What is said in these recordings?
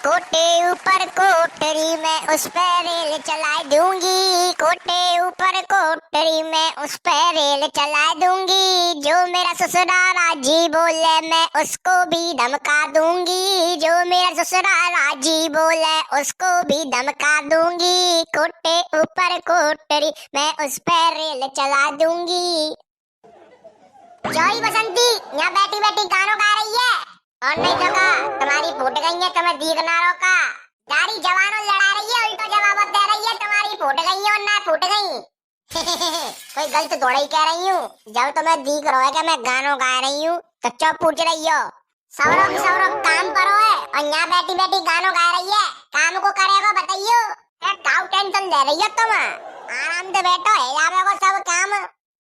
कोटे ऊपर कोटरी मैं उस पे रेल चला दूंगी। कोटे ऊपर कोटरी मैं उस पे रेल चला दूंगी। जो मेरा ससुराल राजी बोले मैं उसको भी धमका दूंगी। जो मेरा ससुराल राजी बोले उसको भी धमका दूंगी। कोटे ऊपर कोटरी मैं उस पे रेल चला दूंगी। जॉय बसंती यहाँ बैठी बैठी गानों गा रही है और नहीं तो का तुम्हारी फूट गई है, तुम्हें दीख ना रोका। सारी जवानों लड़ा रही है, उल्टा जवाब दे रही है तुम्हारी फूट गई है और ना फूट गई। कोई गलत थोड़ा ही कह रही हूँ। जब तुम्हें दीख रहा है कि मैं गानों गा रही हूँ तो चुप पूछ रही हो। सौरभ सौरभ काम करो है और यहाँ बैठी बैठी गानों गा रही है। काम को करेगा बताइयो, काउ टेंशन ले रही हो तुम। आराम से बैठो है जावेगा सब काम।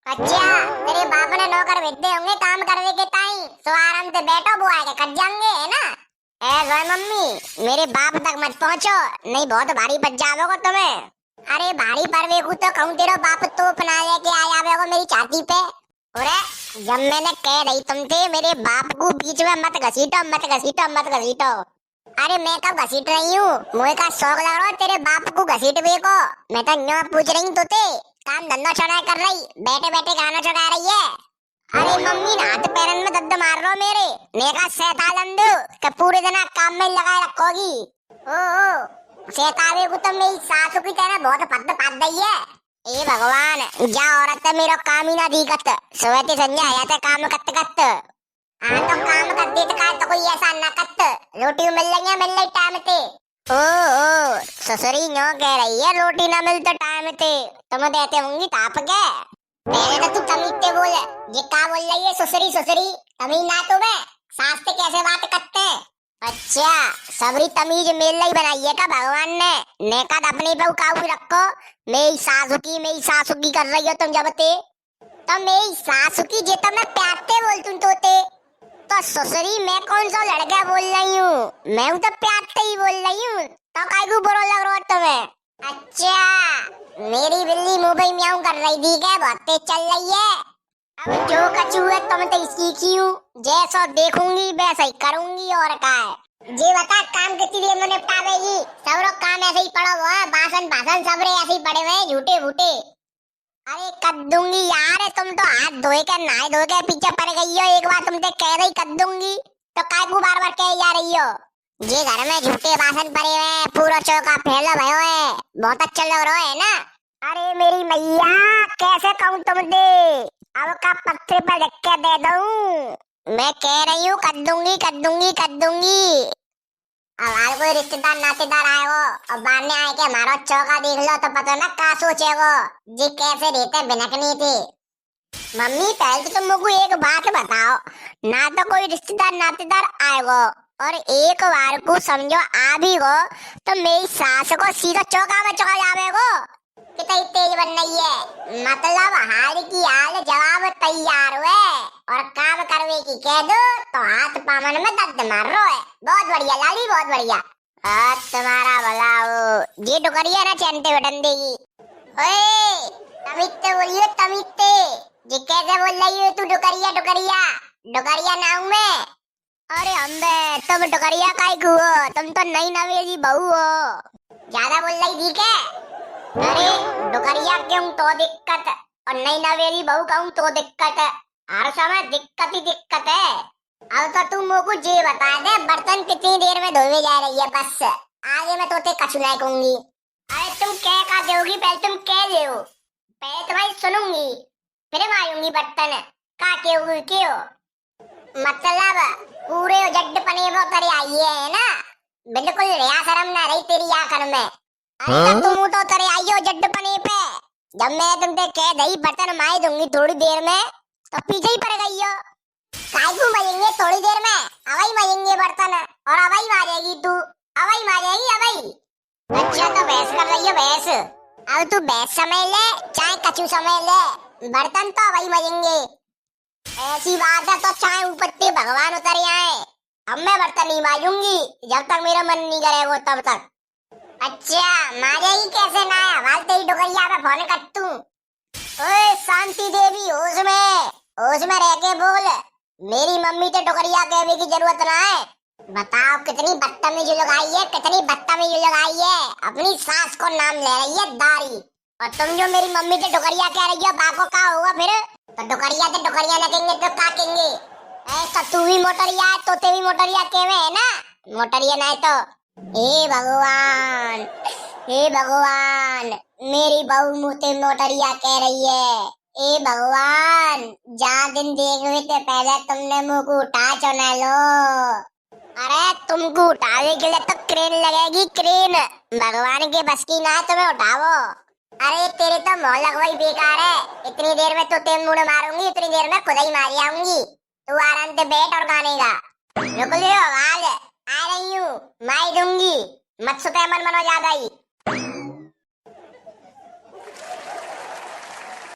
अच्छा तेरे बाप ने नौकर भेजे होंगे काम करने के टाइम, तो आराम से बैठो वो आके कर जाएंगे है ना। ए मम्मी मेरे बाप तक मत पहुंचो, नहीं बहुत भारी पड़ जाओगे तुम्हें। अरे भारी परवे को तो कहूं तेरा बाप तो अपना लेके आ जाओगे मेरी छाती पे। अरे जब मैंने कह रही तुम थे मेरे बाप को बीच में मत घसीटो मत घसीटो मत घसीटो। अरे मैं कब घसीट रही हूँ, मुझे का शौक लग रहा है तेरे बाप को घसीटवे को। मैं तो न्यों पूछ रही हूँ तो काम धंधा छोड़ा कर रही, बैठे बैठे गाना चढ़ा रही है। अरे मम्मी ना हाथ पैरन में दर्द मार रहा मेरे। नेका शैतानंदू के पूरे दिन काम में लगाए रखोगी। ओ शैताने को तो मेरी सासू की तरह बहुत पद पाद दी है। ए भगवान जा औरत मेरा काम ही ना दिखत, सोते संजय आया था काम कत कत। हाँ तो काम कर देते का तो कोई ऐसा ना कत, रोटी मिल रही टाइम पे। ओ ससुरी न्यो कह रही है रोटी ना मिलते टाइम पे तुम देते होंगी ताप के। पहले तो तू तमीज़ बोल, ये क्या बोल रही है ससुरी ससुरी, तमीज़ ना तो मैं सास से कैसे बात करते। अच्छा सबरी तमीज मेल ही बनाई है का भगवान ने, नेका अपने पे काबू रखो। मेरी सासू की कर रही हो तुम जब ते तो मेरी सासू की जे तो मैं प्यारते बोल तुम तोते तो ससुरी मैं कौन सा लड़का बोल रही हूँ, मैं तो प्यार से ही बोल रही हूँ। तो काय को बुरा लग रहा है तुम्हें। अच्छा मेरी बिल्ली मुंह पे म्याऊं कर रही थी क्या, बहुत तेज चल रही है। अब जो कचू है तुम तो सीखी हूँ, जैसा देखूंगी वैसा ही करूंगी और का है। जे बता काम कितनी देर में निपटावेगी, सब लोग काम ऐसे ही पड़ा हुआ है, बासन बासन सब रे ऐसे ही पड़े हुए हैं झूठे भूठे। अरे कर दूंगी यार, तुम तो हाथ धोए के नहाए धोए के पीछे पड़ गई हो। एक बार तुमसे कह रही कर दूंगी तो काय को बार बार कह जा रही हो। ये घर में झूठे बासन पड़े हुए हैं, पूरा चौका फैला भयो है, बहुत अच्छा लग रहा है ना। अरे मेरी मैया कैसे कहूँ तुमसे, अब का पत्थर पर लिख के दे दूं। मैं कह रही हूँ कर दूंगी कर दूंगी कर दूंगी। अब आज कोई रिश्तेदार नातेदार आए हो और बाहर आए के हमारा चौका देख लो तो पता ना क्या सोचेगो, जी कैसे रहते बिनकनी थी। मम्मी पहले तो तुम मुझे एक बात बताओ, ना तो कोई रिश्तेदार नातेदार आएगो और एक बार को समझो आ भी गो तो मेरी सास को सीधा चौका में चढ़ा जावेगो। कितनी तेज बन रही है, मतलब हाल की हाल जवाब तैयार हुए और काम करने की कह दो तो हाथ पामन में दर्द मार रहा है। बहुत बढ़िया लाली बहुत बढ़िया। तुम्हारा भला हो ये डुकरिया ना चैनते बटन देगी। ओए तमिते बोलियो तमिते, ये कैसे बोल रही हो तू डुकरिया डुकरिया डुकरिया ना हूँ मैं। अरे अम्बे तुम डुकरिया काय को हो, तुम तो नई नवेली बहू हो, ज्यादा बोल रही थी क्या। अरे डुकरिया क्यों तो दिक्कत और नई नवेली बहू कहूँ तो दिक्कत, हर समय दिक्कत ही दिक्कत है। अब तो तुम मुझको ये बता दे बर्तन कितनी देर में धोए जा रही है, बस आगे मैं तोते कछु नहीं कहूंगी। अरे तुम क्या का दोगी, पहले तुम कह दो, पहले तुम्हारी सुनूंगी फिर मारूंगी बर्तन का क्यों क्यों। मतलब पूरे जड्ड पने में उतर आई है ना, बिल्कुल रिया शर्म ना रही तेरी आखिर में। अरे तुम तो उतर आई हो जड्ड पने पे, जब मैं तुमसे कह दई बर्तन मार दूंगी थोड़ी देर में तो पीछे ही पड़ गई हो। काय को मजेंगे थोड़ी देर में, अवई मजेंगे बर्तन और अवई मारेगी तू, अवई मारेगी अवई। अच्छा तो बहस कर रही हो बहस, अब तू बहस समय ले चाहे कछु समय ले, बर्तन तो अवई मजेंगे। ऐसी बात है तो चाहे ऊपर ते भगवान उतर आए, अब मैं बर्तन नहीं माजूंगी जब तक मेरा मन नहीं करेगा तब तक। अच्छा मारेगी कैसे ना, आवाज तेरी डुकरिया पे फोन कर तू। ओए शांति देवी होश में रह के बोल, मेरी मम्मी तो डुकरिया कहने की जरूरत ना है, बताओ कितनी बदतमीज लगाई है, कितनी बदतमीज लगाई है। अपनी सास को नाम ले रही है दारी। और तुम जो मेरी मम्मी से डुकरिया कह रही हो, बाको का होगा फिर? तो डुकरिया तो डुकरिया लगेंगे तो का कहेंगे? ऐसा तू भी मोटरिया है, तोते भी मोटरिया केवे है ना? मोटरिया नहीं तो। हे भगवान, हे भगवान, मेरी बहू मुझे मोटरिया कह रही है। हे भगवान, जा दिन देखने से पहले तुमने मुंह को उठा चुना लो। अरे तुमको उठाने के लिए तो क्रेन लगेगी, क्रेन। भगवान के बस की ना है तुम्हें उठाओ। अरे तेरे तो मोहलक वही बेकार है। इतनी देर में तो तेल मुड़ मारूंगी, इतनी देर में खुद ही मारी आऊंगी। तू आराम से बैठ और गाने गा। रुक लियो आवाज आ रही हूँ, माई दूंगी। मत सुते मन मनो ज्यादा ही।